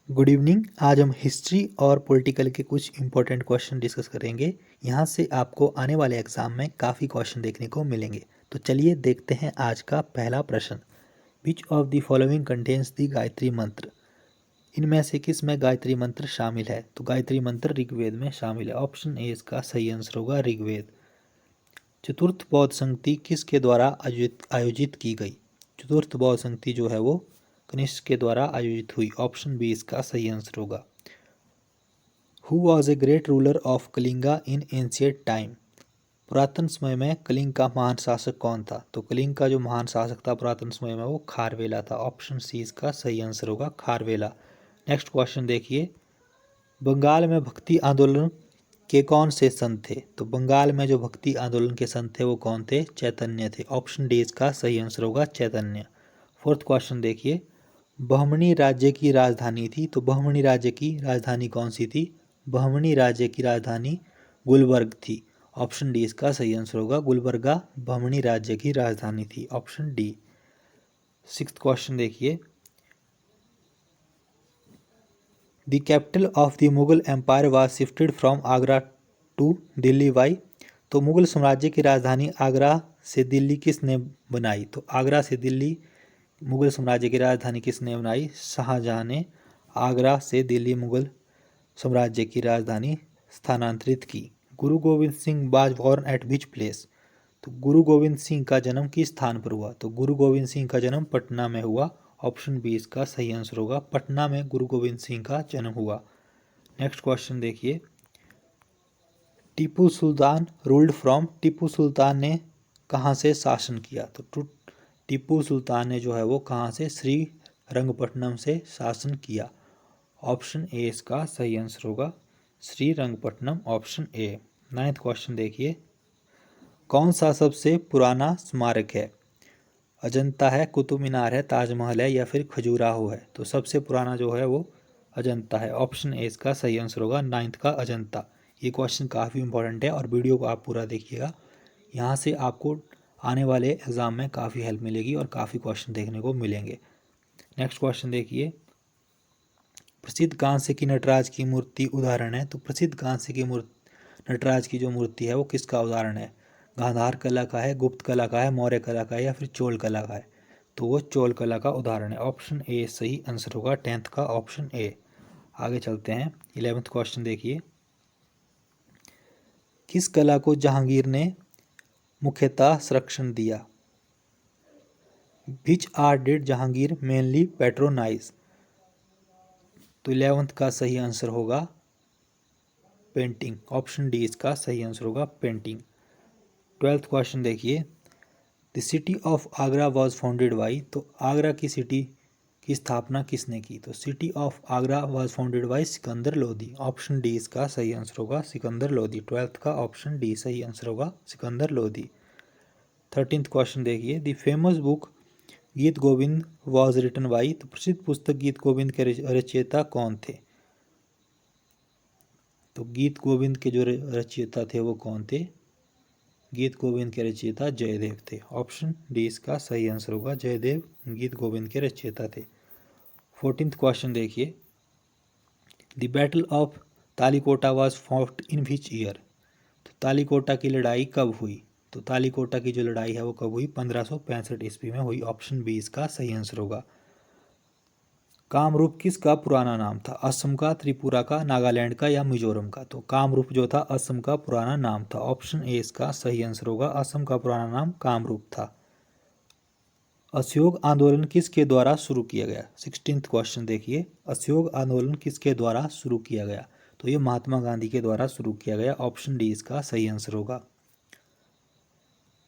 Good evening. आज हम history और पॉलिटिकल के कुछ इंपॉर्टेंट क्वेश्चन डिस्कस करेंगे। यहाँ से आपको आने वाले एग्जाम में काफ़ी क्वेश्चन देखने को मिलेंगे। तो चलिए देखते हैं आज का पहला प्रश्न। Which of the following contains the Gayatri मंत्र? इनमें से किस में गायत्री मंत्र शामिल है? तो गायत्री मंत्र ऋग्वेद में शामिल है। ऑप्शन ए इसका सही आंसर होगा, ऋग्वेद। चतुर्थ बौद्ध संगति किसके द्वारा आयोजित की गई? चतुर्थ बौद्ध संगति जो है वो कनिष्क के द्वारा आयोजित हुई। ऑप्शन बी इसका सही आंसर होगा। Who was a great ruler of Kalinga in ancient time? पुरातन समय में कलिंग का महान शासक कौन था? तो कलिंग का जो महान शासक था पुरातन समय में वो खारवेला था। ऑप्शन सी इसका सही आंसर होगा, खारवेला। नेक्स्ट क्वेश्चन देखिए। बंगाल में भक्ति आंदोलन के कौन से संत थे? तो बंगाल में जो भक्ति आंदोलन के संत थे वो कौन थे? चैतन्य थे। ऑप्शन डी इसका सही आंसर होगा, चैतन्य। फोर्थ क्वेश्चन देखिए। बहमनी राज्य की राजधानी थी, तो बहमनी राज्य की राजधानी कौन सी थी? बहमनी राज्य की राजधानी गुलबर्ग थी। ऑप्शन डी इसका सही आंसर होगा, गुलबर्गा बहमनी राज्य की राजधानी थी। Option D. सिक्स्थ क्वेश्चन देखिए। The capital of the Mughal empire was shifted from Agra to Delhi by? तो मुगल साम्राज्य की राजधानी आगरा से दिल्ली किसने बनाई? तो आगरा से दिल्ली मुगल साम्राज्य की राजधानी किसने बनाई? शाहजहां ने आगरा से दिल्ली मुगल साम्राज्य की राजधानी स्थानांतरित की। गुरु Govind Singh was born at which place? तो गुरु गोविंद सिंह का जन्म किस स्थान पर हुआ? तो गुरु गोविंद सिंह का जन्म पटना में हुआ। ऑप्शन बी इसका सही आंसर होगा, पटना में गुरु गोविंद सिंह का जन्म हुआ। नेक्स्ट क्वेश्चन देखिए। Tipu Sultan ruled from? टीपू सुल्तान ने कहाँ से शासन किया? तो टीपू सुल्तान ने जो है वो कहाँ से? श्री रंगपट्टनम से शासन किया। ऑप्शन ए इसका सही आंसर होगा, Shri Rangapattanam. Option A. Ninth question देखिए। कौन सा सबसे पुराना स्मारक है? अजंता है, कुतुब मीनार है, ताजमहल है या फिर खजुराहो है? तो सबसे पुराना जो है वो अजंता है। ऑप्शन ए इसका सही आंसर होगा, नाइन्थ का अजंता। ये क्वेश्चन काफ़ी इंपॉर्टेंट है और वीडियो को आप पूरा देखिएगा। यहाँ से आपको आने वाले एग्ज़ाम में काफ़ी हेल्प मिलेगी और काफ़ी क्वेश्चन देखने को मिलेंगे। नेक्स्ट क्वेश्चन देखिए। प्रसिद्ध कांस्य की नटराज की मूर्ति उदाहरण है? तो प्रसिद्ध कांस्य की नटराज की जो मूर्ति है वो किसका उदाहरण है? गांधार कला का है, गुप्त कला का है, मौर्य कला का है या फिर चोल कला का है? तो वो चोल कला का उदाहरण है। ऑप्शन ए सही आंसर होगा, टेंथ का ऑप्शन ए। आगे चलते हैं। 11th क्वेश्चन देखिए। किस कला को जहांगीर ने मुख्यतः संरक्षण दिया? विच art did Jahangir mainly patronise? तो 11th का सही आंसर होगा पेंटिंग। ऑप्शन डी इसका सही आंसर होगा, पेंटिंग। 12th क्वेश्चन देखिए। The city of Agra was founded by? तो आगरा की सिटी की स्थापना किसने की? तो city of Agra was founded by Sikandar Lodhi. Option D इसका सही आंसर होगा, सिकंदर लोधी। 12th का ऑप्शन डी सही आंसर होगा, सिकंदर लोधी। 13th क्वेश्चन देखिए। द फेमस बुक गीत गोविंद वॉज रिटन बाई? तो प्रसिद्ध पुस्तक गीत गोविंद के रचयिता कौन थे? तो गीत गोविंद के जो रचयिता थे वो कौन थे? गीत गोविंद के रचयिता जयदेव थे। ऑप्शन डी इसका सही आंसर होगा, जयदेव गीत गोविंद के रचयिता थे। 14th क्वेश्चन देखिए। The battle of Talikota was fought in which year? तो तालीकोटा की लड़ाई कब हुई? तो तालीकोटा की जो लड़ाई है वो कब हुई? 1565 ईस्वी में हुई। ऑप्शन बी इसका सही आंसर होगा। कामरूप किसका पुराना नाम था? असम का, त्रिपुरा का, नागालैंड का या मिजोरम का? तो कामरूप जो था असम का पुराना नाम था। ऑप्शन ए इसका सही आंसर होगा, असम का पुराना नाम कामरूप था। असहयोग आंदोलन किसके द्वारा शुरू किया गया? 16th क्वेश्चन देखिए। असहयोग आंदोलन किसके द्वारा शुरू किया गया? तो ये महात्मा गांधी के द्वारा शुरू किया गया। ऑप्शन डी इसका सही आंसर होगा।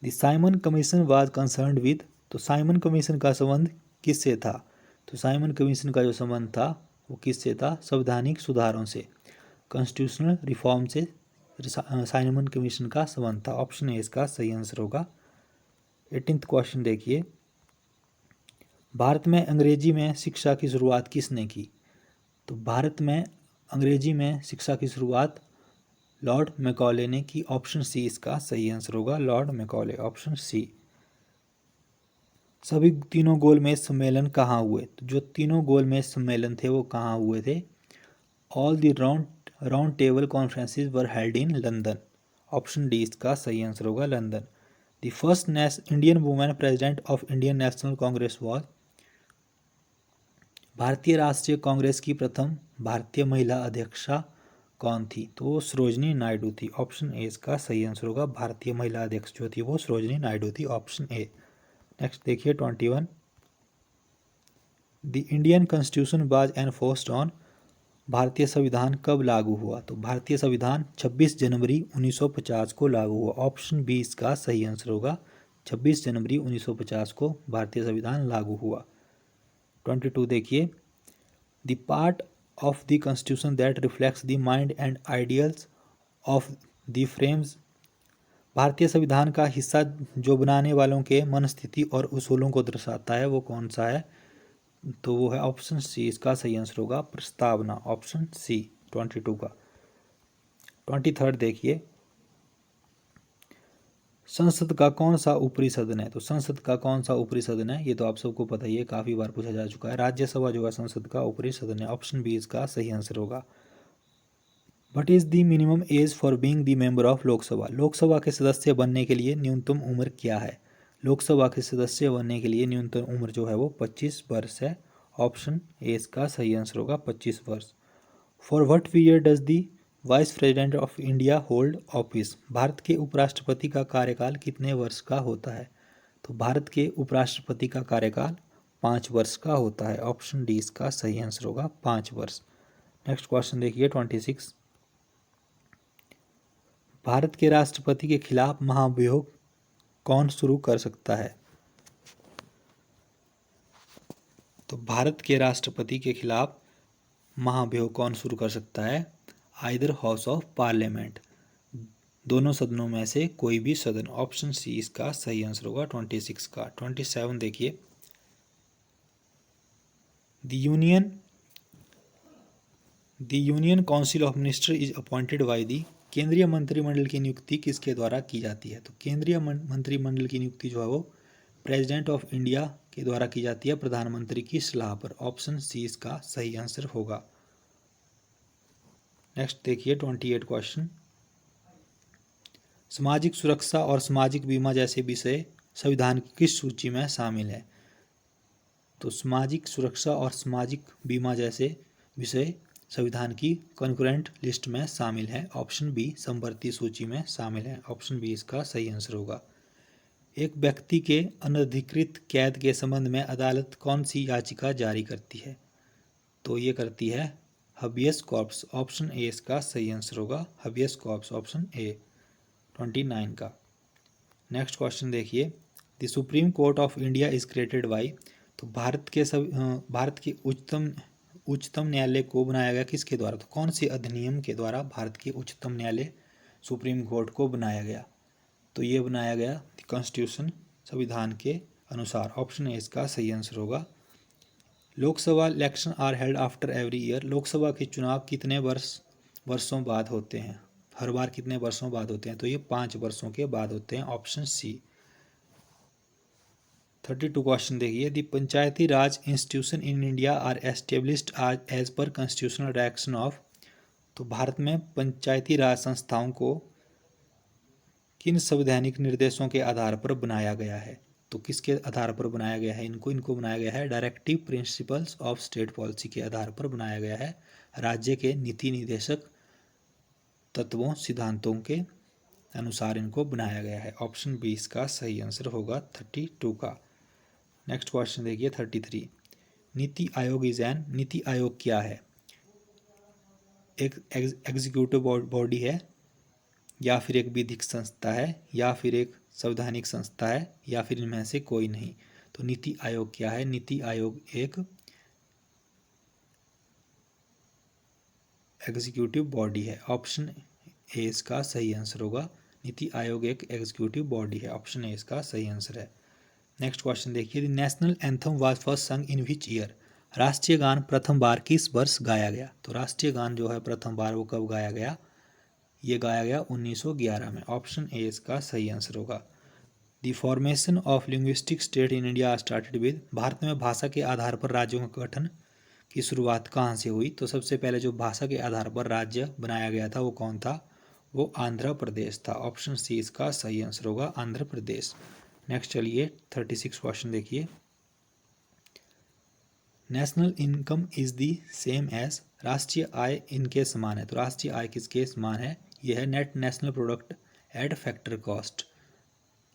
The Simon commission was concerned with? तो साइमन कमीशन का संबंध किससे था? तो साइमन कमीशन का जो संबंध था वो किससे था? संवैधानिक सुधारों से, कॉन्स्टिट्यूशनल रिफॉर्म से साइमन कमीशन का संबंध था। ऑप्शन ए इसका सही आंसर होगा। 18th क्वेश्चन देखिए। भारत में अंग्रेजी में शिक्षा की शुरुआत किसने की? तो भारत में अंग्रेजी में शिक्षा की शुरुआत लॉर्ड मैकॉले ने की। ऑप्शन सी इसका सही आंसर होगा, लॉर्ड मैकॉले। Option C. सभी तीनों गोलमेज सम्मेलन कहाँ हुए? तो जो तीनों गोलमेज सम्मेलन थे वो कहाँ हुए थे? All the round table conferences were held in London. Option D इसका सही आंसर होगा London. The first Indian women president of Indian national Congress was. भारतीय राष्ट्रीय कांग्रेस की प्रथम भारतीय महिला अध्यक्षा कौन थी? तो वो सरोजनी नायडू थी। ऑप्शन ए इसका सही आंसर होगा। भारतीय महिला अध्यक्ष जो थी वो सरोजनी नायडू थी। Option A. नेक्स्ट देखिए 21। The Indian constitution was enforced on. भारतीय संविधान कब लागू हुआ? तो भारतीय संविधान 26 जनवरी 1950 को लागू हुआ। ऑप्शन बी इसका सही आंसर होगा। 26 जनवरी 1950 को भारतीय संविधान लागू हुआ। 22 देखिए। The part of the constitution that reflects the mind and ideals of the frames. भारतीय संविधान का हिस्सा जो बनाने वालों के मनस्थिति और उसूलों को दर्शाता है वो कौन सा है? तो वो है ऑप्शन सी इसका सही आंसर होगा प्रस्तावना। ऑप्शन सी 22 का। 23 देखिए। संसद का कौन सा ऊपरी सदन है? तो संसद का कौन सा ऊपरी सदन है? ये तो आप सबको पता ही है, काफ़ी बार पूछा जा चुका है। राज्यसभा जो है संसद का ऊपरी सदन है। ऑप्शन बी इसका सही आंसर होगा। What is the minimum age for being the member of Lok Sabha. Lok Sabha के सदस्य बनने के लिए न्यूनतम उम्र क्या है? लोकसभा के सदस्य बनने के लिए न्यूनतम उम्र जो है वो 25 वर्ष है। ऑप्शन ए इसका सही आंसर होगा 25 वर्ष। For what period does the vice president of India hold office. Bharat के उपराष्ट्रपति का कार्यकाल कितने वर्ष का होता है? तो भारत के उपराष्ट्रपति का कार्यकाल 5 वर्ष का होता है। ऑप्शन डी इसका सही आंसर होगा 5 वर्ष। नेक्स्ट क्वेश्चन देखिए 26। भारत के राष्ट्रपति के खिलाफ महाभियोग कौन शुरू कर सकता है? तो भारत के राष्ट्रपति के खिलाफ महाभियोग कौन शुरू कर सकता है? आइदर हाउस ऑफ पार्लियामेंट, दोनों सदनों में से कोई भी सदन। ऑप्शन सी इसका सही आंसर होगा 26 का। 27 देखिए। The union council of minister is appointed by the. केंद्रीय मंत्रिमंडल की नियुक्ति किसके द्वारा की जाती है? तो केंद्रीय मंत्रिमंडल की नियुक्ति जो है वो प्रेसिडेंट ऑफ इंडिया के द्वारा की जाती है प्रधानमंत्री की सलाह पर। ऑप्शन सी इसका सही आंसर होगा। नेक्स्ट देखिए 28 क्वेश्चन। सामाजिक सुरक्षा और सामाजिक बीमा जैसे विषय संविधान की किस सूची में शामिल है? तो सामाजिक सुरक्षा और सामाजिक बीमा जैसे विषय संविधान की कंकरेंट लिस्ट में शामिल है। ऑप्शन बी समवर्ती सूची में शामिल है। ऑप्शन बी इसका सही आंसर होगा। एक व्यक्ति के अनधिकृत कैद के संबंध में अदालत कौन सी याचिका जारी करती है? तो ये करती है हबियस कॉर्पस। ऑप्शन ए इसका सही आंसर होगा हबियस कॉर्पस। ऑप्शन ए 29 का। नेक्स्ट क्वेश्चन देखिए। The supreme court of India is created by. तो भारत के उच्चतम न्यायालय को बनाया गया किसके द्वारा? तो कौन से अधिनियम के द्वारा भारत के उच्चतम न्यायालय सुप्रीम कोर्ट को बनाया गया? तो ये बनाया गया कॉन्स्टिट्यूशन संविधान के अनुसार। ऑप्शन ए इसका सही आंसर होगा। Lok Sabha election are held after every year. Lok Sabha के चुनाव कितने वर्षों बाद होते हैं? हर बार कितने वर्षों बाद होते हैं? तो ये 5 वर्षों के बाद होते हैं। Option C. 32 क्वेश्चन देखिए। The panchayati raj institution in India are established as per constitutional direction of. तो भारत में पंचायती राज संस्थाओं को किन संवैधानिक निर्देशों के आधार पर बनाया गया है? तो किसके आधार पर बनाया गया है? इनको बनाया गया है directive principles of state policy के आधार पर बनाया गया है। राज्य के नीति निर्देशक तत्वों सिद्धांतों के अनुसार इनको बनाया गया है। ऑप्शन बी इसका सही आंसर होगा 32 का। नेक्स्ट क्वेश्चन देखिए 33। NITI Aayog is an. नीति आयोग क्या है? एक एग्जीक्यूटिव बॉडी है, या फिर एक विधिक संस्था है, या फिर एक संवैधानिक संस्था है, या फिर इनमें से कोई नहीं? तो नीति आयोग क्या है? नीति आयोग एक एग्जीक्यूटिव बॉडी है। ऑप्शन ए इसका सही आंसर होगा। नीति आयोग एक एग्जीक्यूटिव बॉडी है। ऑप्शन ए इसका सही आंसर है। नेक्स्ट क्वेश्चन देखिए। The national anthem was first संग इन विच ईयर। राष्ट्रीय गान प्रथम बार किस वर्ष गाया गया? तो राष्ट्रीय गान जो है प्रथम बार वो कब गाया गया? ये गाया गया 1911 में। ऑप्शन ए इसका सही आंसर होगा। The the formation of linguistic state in India started with, Bharat में भाषा के आधार पर राज्यों का गठन की शुरुआत कहाँ से हुई? तो सबसे पहले जो भाषा के आधार पर राज्य बनाया गया था वो कौन था? वो आंध्र प्रदेश था। ऑप्शन सी इसका सही आंसर होगा, आंध्र प्रदेश। नेक्स्ट चलिए 36 क्वेश्चन देखिए। National income is the same as, राष्ट्रीय आय इनके समान है। तो राष्ट्रीय आय किसके समान है? यह है net national product at factor cost.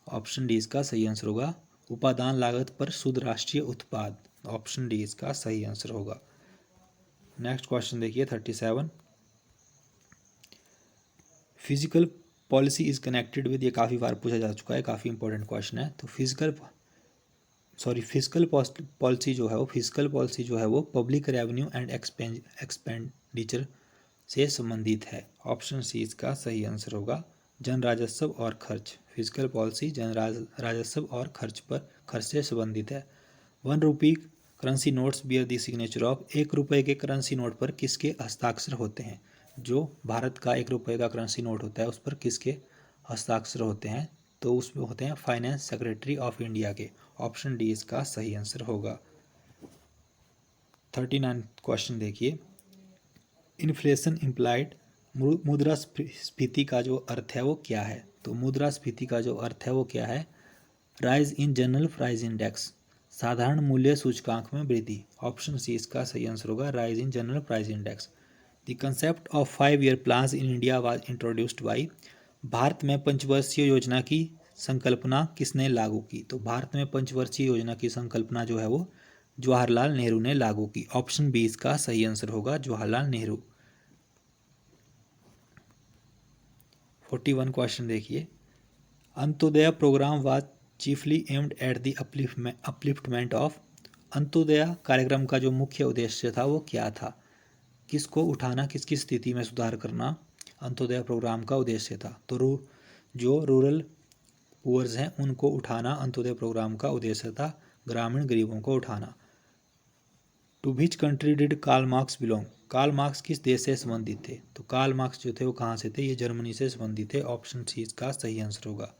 Option D इसका सही आंसर होगा, उपादान लागत पर शुद्ध राष्ट्रीय उत्पाद। ऑप्शन डी इसका सही आंसर होगा। नेक्स्ट क्वेश्चन देखिए 37। Physical policy is connected with, ये काफ़ी बार पूछा जा चुका है, काफ़ी इंपॉर्टेंट क्वेश्चन है। तो फिजिकल पॉलिसी जो है वो, फिजिकल पॉलिसी जो है वो पब्लिक रेवेन्यू एंड एक्सपेंडिचर से संबंधित है। ऑप्शन सी इसका सही आंसर होगा, जन राजस्व और खर्च। फिजिकल पॉलिसी जन राजस्व और खर्च से संबंधित है। 1 रुपी currency nodes bear the signature of, 1 रुपये के करेंसी नोट पर किसके हस्ताक्षर होते हैं? जो भारत का 1 रुपये का करेंसी नोट होता है उस पर किसके हस्ताक्षर होते हैं? तो उसमें होते हैं फाइनेंस सेक्रेटरी ऑफ इंडिया के। ऑप्शन डी इसका सही आंसर होगा। 39 क्वेश्चन देखिए। इन्फ्लेशन इम्प्लाइड, मुद्रास्फीति का जो अर्थ है वो क्या है? तो मुद्रास्फीति का जो अर्थ है वो क्या है? Rise in general price index, साधारण मूल्य सूचकांक में वृद्धि। ऑप्शन सी इसका सही आंसर होगा, rise in general price index. The concept of 5 year plans in India was introduced by, Bharat में पंचवर्षीय योजना की संकल्पना किसने लागू की? तो भारत में पंचवर्षीय योजना की संकल्पना जो है वो जवाहरलाल नेहरू ने लागू की। ऑप्शन बी इसका सही आंसर होगा, जवाहरलाल नेहरू। 41 क्वेश्चन देखिए। Antyodaya program was chiefly aimed at the upliftment of, Antyodaya कार्यक्रम का जो मुख्य उद्देश्य था वो क्या था? किसको उठाना, किसकी स्थिति में सुधार करना अंत्योदय प्रोग्राम का उद्देश्य था? तो जो रूरल पुअर्स हैं उनको उठाना अंत्योदय प्रोग्राम का उद्देश्य था, ग्रामीण गरीबों को उठाना। To which country did Karl Marx belong, Karl Marx किस देश से संबंधित थे? तो कार्ल मार्क्स जो थे वो कहाँ से थे? ये जर्मनी से संबंधित थे। ऑप्शन सी इसका सही आंसर होगा।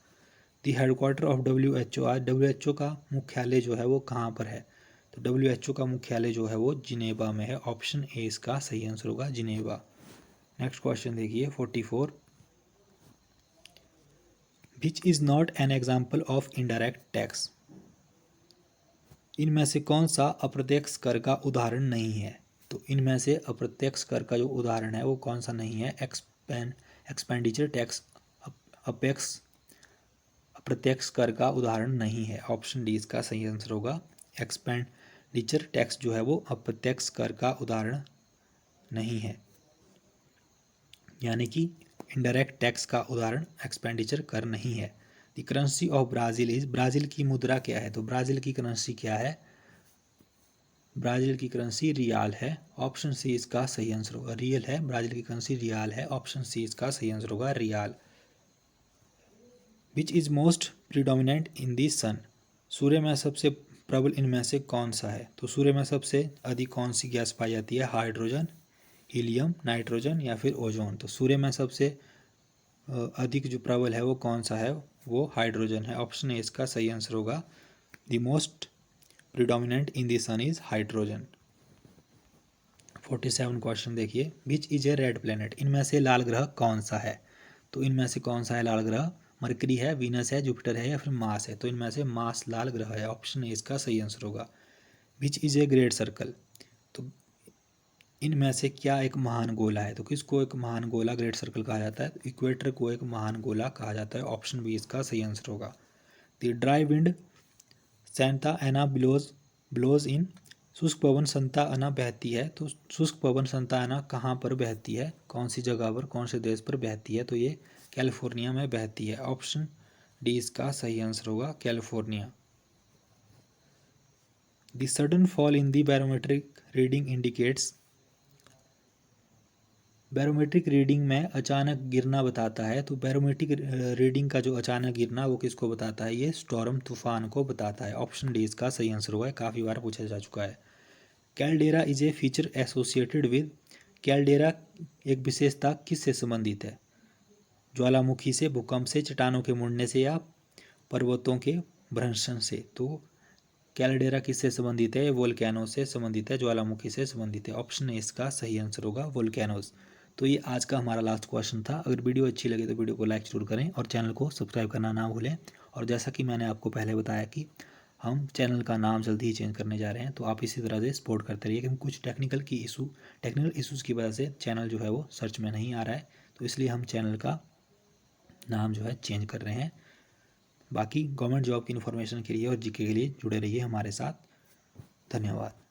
दी हेडक्वार्टर ऑफ WHO, आज WHO का मुख्यालय जो है वो कहाँ पर है? तो WHO का मुख्यालय जो है वो जिनेवा में है। ऑप्शन ए इसका सही आंसर होगा, जिनेवा। नेक्स्ट क्वेश्चन देखिए 44। Which is not an example of indirect tax, इनमें से कौन सा अप्रत्यक्ष कर का उदाहरण नहीं है? तो इनमें से अप्रत्यक्ष कर का जो उदाहरण है वो कौन सा नहीं है? एक्सपेंडिचर टैक्स अप्रत्यक्ष कर का उदाहरण नहीं है। ऑप्शन डी इसका सही आंसर होगा, एक्सपेंडिचर टैक्स जो है वो अप्रत्यक्ष कर का उदाहरण नहीं है, यानी कि इनडायरेक्ट टैक्स का उदाहरण एक्सपेंडिचर कर नहीं है। The currency of Brazil is, Brazil की मुद्रा क्या है? तो ब्राज़ील की करेंसी क्या है? ब्राज़ील की करेंसी रियाल है। ऑप्शन सी इसका सही आंसर होगा, रियल है। ब्राज़ील की करेंसी रियाल है। ऑप्शन सी इसका सही आंसर होगा, riyal. Which is most predominant in the sun, सूर्य में सबसे प्रबल इनमें से कौन सा है? तो सूर्य में सबसे अधिक कौन सी गैस पाई जाती है? हाइड्रोजन, हीलियम, नाइट्रोजन या फिर ओजोन? तो सूर्य में सबसे अधिक जो प्रबल है वो कौन सा है? वो हाइड्रोजन है। ऑप्शन ए इसका सही आंसर होगा, the most predominant in the sun is hydrogen. 47 question देखिए। Which is a red planet, इनमें से लाल ग्रह कौन सा है? तो इनमें से कौन सा है लाल ग्रह? मरकरी है, वीनस है, जुपिटर है या फिर मार्स है? तो इनमें से मार्स लाल ग्रह है। ऑप्शन ए इसका सही आंसर होगा। विच इज ए ग्रेट सर्कल, तो इनमें से क्या एक महान गोला है? तो किसको एक महान गोला ग्रेट सर्कल कहा जाता है? तो इक्वेटर को एक महान गोला कहा जाता है। ऑप्शन बी इसका सही आंसर होगा। The dry wind Santa Ana blows in, शुष्क पवन संता आना बहती है। तो शुष्क पवन संता आना कहाँ पर बहती है? कौन सी जगह पर, कौन से देश पर बहती है? तो ये कैलिफोर्निया में बहती है। ऑप्शन डी इसका सही आंसर होगा, California. The sudden fall in the barometric reading indicates, barometric reading में अचानक गिरना बताता है। तो बैरोमेट्रिक रीडिंग का जो अचानक गिरना वो किसको बताता है? ये स्टॉर्म तूफान को बताता है। ऑप्शन डी इसका सही आंसर हुआ है, काफ़ी बार पूछा जा चुका है। Caldera is a feature associated with, caldera एक विशेषता किससे संबंधित है? ज्वालामुखी से, भूकंप से, चट्टानों के मुड़ने से या पर्वतों के भ्रंशन से। तो कैलडेरा किससे संबंधित है? वोल्केनो से संबंधित है, ज्वालामुखी से संबंधित है। ऑप्शन ए इसका सही आंसर होगा, वोल्केनोस। तो ये आज का हमारा लास्ट क्वेश्चन था। अगर वीडियो अच्छी लगे तो वीडियो को लाइक जरूर करें और चैनल को सब्सक्राइब करना ना भूलें। और जैसा कि मैंने आपको पहले बताया कि हम चैनल का नाम जल्दी ही चेंज करने जा रहे हैं, तो आप इसी तरह से सपोर्ट करते रहिए, क्योंकि कुछ टेक्निकल इशूज़ की वजह से चैनल जो है वो सर्च में नहीं आ रहा है, तो इसलिए हम चैनल का नाम जो है चेंज कर रहे हैं। बाकी गवर्नमेंट जॉब की इन्फॉर्मेशन के लिए और जीके के लिए जुड़े रहिए हमारे साथ। धन्यवाद।